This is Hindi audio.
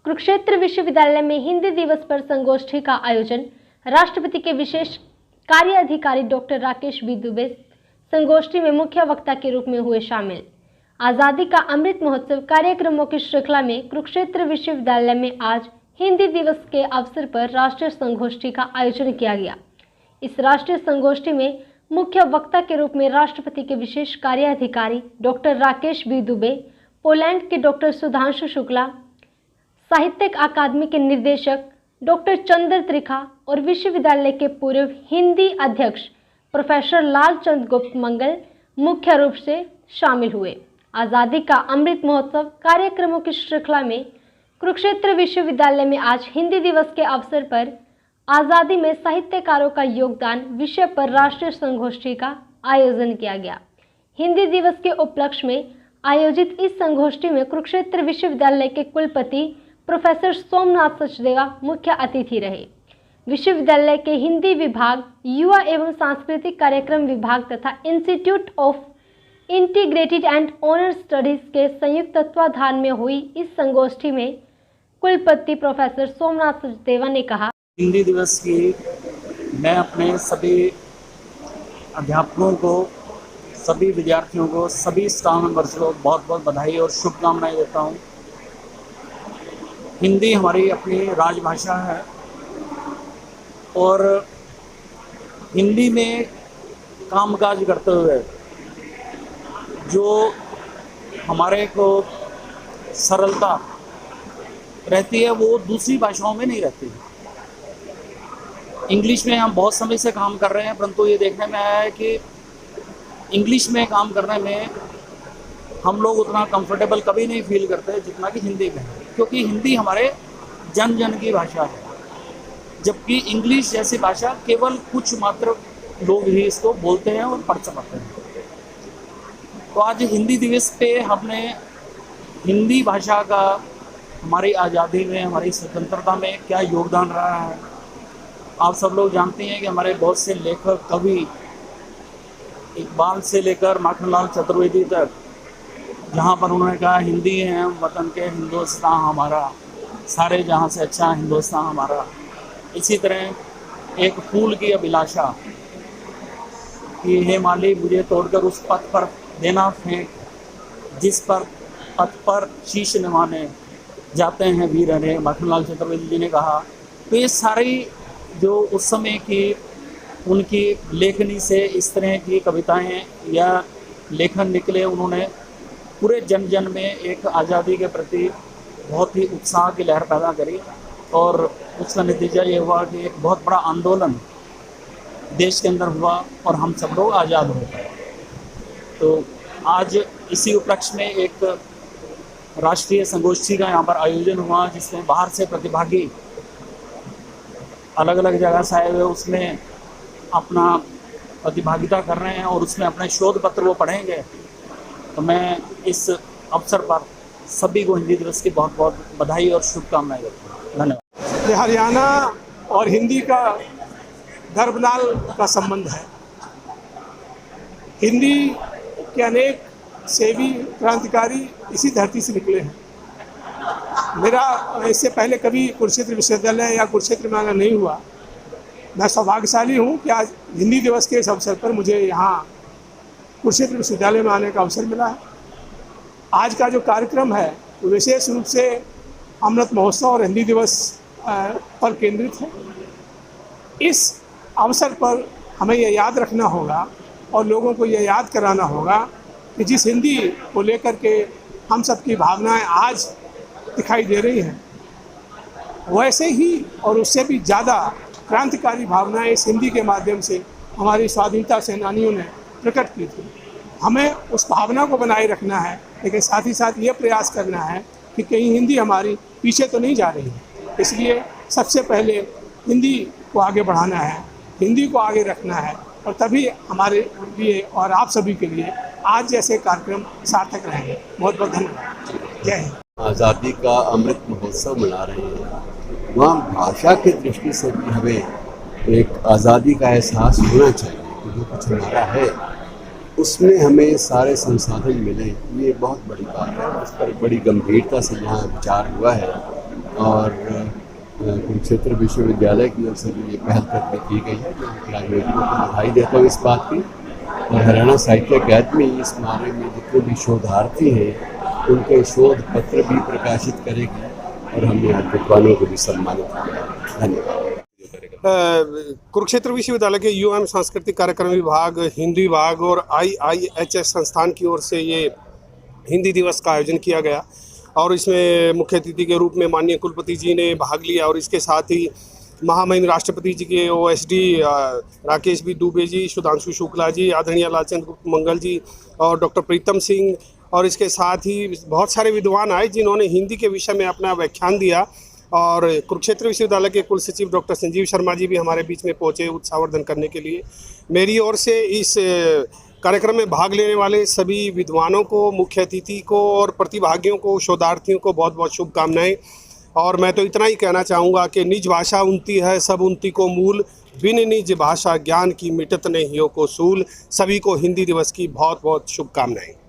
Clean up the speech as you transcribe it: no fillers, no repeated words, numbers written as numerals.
कुरुक्षेत्र विश्वविद्यालय में हिंदी दिवस पर संगोष्ठी का आयोजन। राष्ट्रपति के विशेष कार्य अधिकारी डॉक्टर राकेश बी दुबे संगोष्ठी में मुख्य वक्ता के रूप में हुए शामिल। आज़ादी का अमृत महोत्सव कार्यक्रमों की श्रृंखला में कुरुक्षेत्र विश्वविद्यालय में आज हिंदी दिवस के अवसर पर राष्ट्रीय संगोष्ठी का आयोजन किया गया। इस राष्ट्रीय संगोष्ठी में मुख्य वक्ता के रूप में राष्ट्रपति के विशेष कार्य अधिकारी doctor Rakesh B Dubey, Poland के डॉक्टर सुधांशु शुक्ला, साहित्यिक अकादमी के निदेशक डॉक्टर चंद्र त्रिखा और विश्वविद्यालय के पूर्व हिंदी अध्यक्ष प्रोफेसर लालचंद गुप्त मंगल मुख्य रूप से शामिल हुए। आज़ादी का अमृत महोत्सव कार्यक्रमों की श्रृंखला में कुरुक्षेत्र विश्वविद्यालय में आज हिंदी दिवस के अवसर पर आज़ादी में साहित्यकारों का योगदान विषय पर राष्ट्रीय संगोष्ठी का आयोजन किया गया। हिंदी दिवस के उपलक्ष्य में आयोजित इस संगोष्ठी में कुरुक्षेत्र विश्वविद्यालय के कुलपति प्रोफेसर सोमनाथ सचदेवा मुख्य अतिथि रहे। विश्वविद्यालय के हिंदी विभाग, युवा एवं सांस्कृतिक कार्यक्रम विभाग तथा institute of integrated and honour studies के संयुक्त तत्वाधान में हुई इस संगोष्ठी में कुलपति प्रोफेसर सोमनाथ सचदेवा ने कहा, हिंदी दिवस की मैं अपने सभी अध्यापकों को, सभी विद्यार्थियों को, सभी स्टाफ मेंबर्स को बहुत बहुत बधाई और शुभकामनाएं देता हूं। हिंदी हमारी अपनी राजभाषा है और हिंदी में कामकाज करते हुए जो हमारे को सरलता रहती है वो दूसरी भाषाओं में नहीं रहती। इंग्लिश में हम बहुत समय से काम कर रहे हैं, परंतु ये देखने में आया है कि इंग्लिश में काम करने में हम लोग उतना कंफर्टेबल कभी नहीं फील करते जितना कि हिंदी में, क्योंकि हिंदी हमारे जन जन की भाषा है, जबकि इंग्लिश जैसी भाषा केवल कुछ मात्र लोग ही इसको बोलते हैं और पढ़ सकते हैं। तो आज हिंदी दिवस पे हमने हिंदी भाषा का हमारी आज़ादी में, हमारी स्वतंत्रता में क्या योगदान रहा है। आप सब लोग जानते हैं कि हमारे बहुत से लेखक, कवि, इकबाल से लेकर माखनलाल चतुर्वेदी तक, जहाँ पर उन्होंने कहा हिंदी है वतन के हिंदुस्तान हमारा, सारे जहाँ से अच्छा हिंदुस्तान हमारा। इसी तरह एक फूल की अभिलाषा कि हे माली मुझे तोड़कर उस पथ पर देना फेंक, जिस पर पथ पर शीश निभाने जाते हैं वीर हरे, माखनलाल चतुर्वेदी जी ने कहा। तो ये सारी जो उस समय की उनकी लेखनी से इस तरह की कविताएं या लेखन निकले, उन्होंने पूरे जन जन में एक आज़ादी के प्रति बहुत ही उत्साह की लहर पैदा करी और उसका नतीजा ये हुआ कि एक बहुत बड़ा आंदोलन देश के अंदर हुआ और हम सब लोग आज़ाद हो गए। तो आज इसी उपलक्ष्य में एक राष्ट्रीय संगोष्ठी का यहाँ पर आयोजन हुआ, जिसमें बाहर से प्रतिभागी अलग अलग जगह से आए हुए उसमें अपना प्रतिभागिता कर रहे हैं और उसमें अपने शोध पत्र वो पढ़ेंगे। तो मैं इस अवसर पर सभी को हिंदी दिवस की बहुत बहुत बधाई और शुभकामनाएं देता हूँ। धन्यवाद। हरियाणा और हिंदी का गर्भनाल का संबंध है। हिंदी के अनेक सेवी क्रांतिकारी इसी धरती से निकले हैं। मेरा इससे पहले कभी कुरुक्षेत्र विश्वविद्यालय या कुरुक्षेत्र में आना नहीं हुआ। मैं सौभाग्यशाली हूँ कि आज हिंदी दिवस के इस अवसर पर मुझे यहाँ कुरुक्षेत्र विश्वविद्यालय में आने का अवसर मिला है। आज का जो कार्यक्रम है वो विशेष रूप से अमृत महोत्सव और हिंदी दिवस पर केंद्रित है। इस अवसर पर हमें यह याद रखना होगा और लोगों को यह याद कराना होगा कि जिस हिंदी को लेकर के हम सबकी भावनाएं आज दिखाई दे रही हैं, वैसे ही और उससे भी ज़्यादा क्रांतिकारी भावनाएं इस हिंदी के माध्यम से हमारी स्वाधीनता सेनानियों ने प्रकट की थी। हमें उस भावना को बनाए रखना है, लेकिन साथ ही साथ ये प्रयास करना है कि कहीं हिंदी हमारी पीछे तो नहीं जा रही है। इसलिए सबसे पहले हिंदी को आगे बढ़ाना है, हिंदी को आगे रखना है और तभी हमारे लिए और आप सभी के लिए आज जैसे कार्यक्रम सार्थक रहेंगे। बहुत बहुत धन्यवाद। जय हिंद। आज़ादी का अमृत महोत्सव मना रहे हैं, वहाँ भाषा की दृष्टि से भी हमें एक आज़ादी का एहसास होना चाहिए कि जो कुछ हमारा है उसमें हमें सारे संसाधन मिले। ये बहुत बड़ी बात है, उस पर बड़ी गंभीरता से यहाँ विचार हुआ है। और कुरुक्षेत्र विश्वविद्यालय की ओर से जो ये पहल करके की गई है, मैं ग्रेजुएटों को बधाई देता हूँ इस बात की। और हरियाणा साहित्य अकादमी इस बारे में जितने भी शोधार्थी हैं उनके शोध पत्र भी प्रकाशित करेगी और हमने आज विद्वानों को भी सम्मानित किया। धन्यवाद। कुरुक्षेत्र विश्वविद्यालय के युवा एवं सांस्कृतिक कार्यक्रम विभाग, हिंदी विभाग और IIHS संस्थान की ओर से ये हिंदी दिवस का आयोजन किया गया और इसमें मुख्य अतिथि के रूप में माननीय कुलपति जी ने भाग लिया और इसके साथ ही महामहिम राष्ट्रपति जी के OSD राकेश बी दुबे जी, सुधांशु शुक्ला जी, आदरणीय लालचंद गुप्त मंगल जी और डॉक्टर प्रीतम सिंह और इसके साथ ही बहुत सारे विद्वान आए जिन्होंने हिंदी के विषय में अपना व्याख्यान दिया। और कुरुक्षेत्र विश्वविद्यालय के कुल सचिव डॉक्टर संजीव शर्मा जी भी हमारे बीच में पहुंचे उत्साहवर्धन करने के लिए। मेरी ओर से इस कार्यक्रम में भाग लेने वाले सभी विद्वानों को, मुख्य अतिथि को और प्रतिभागियों को, शोधार्थियों को बहुत बहुत शुभकामनाएं। और मैं तो इतना ही कहना चाहूँगा कि निज भाषा उनती है सब उनती को मूल, बिन निज भाषा ज्ञान की मिटत ने हियो को सूल। सभी को हिंदी दिवस की बहुत बहुत शुभकामनाएं।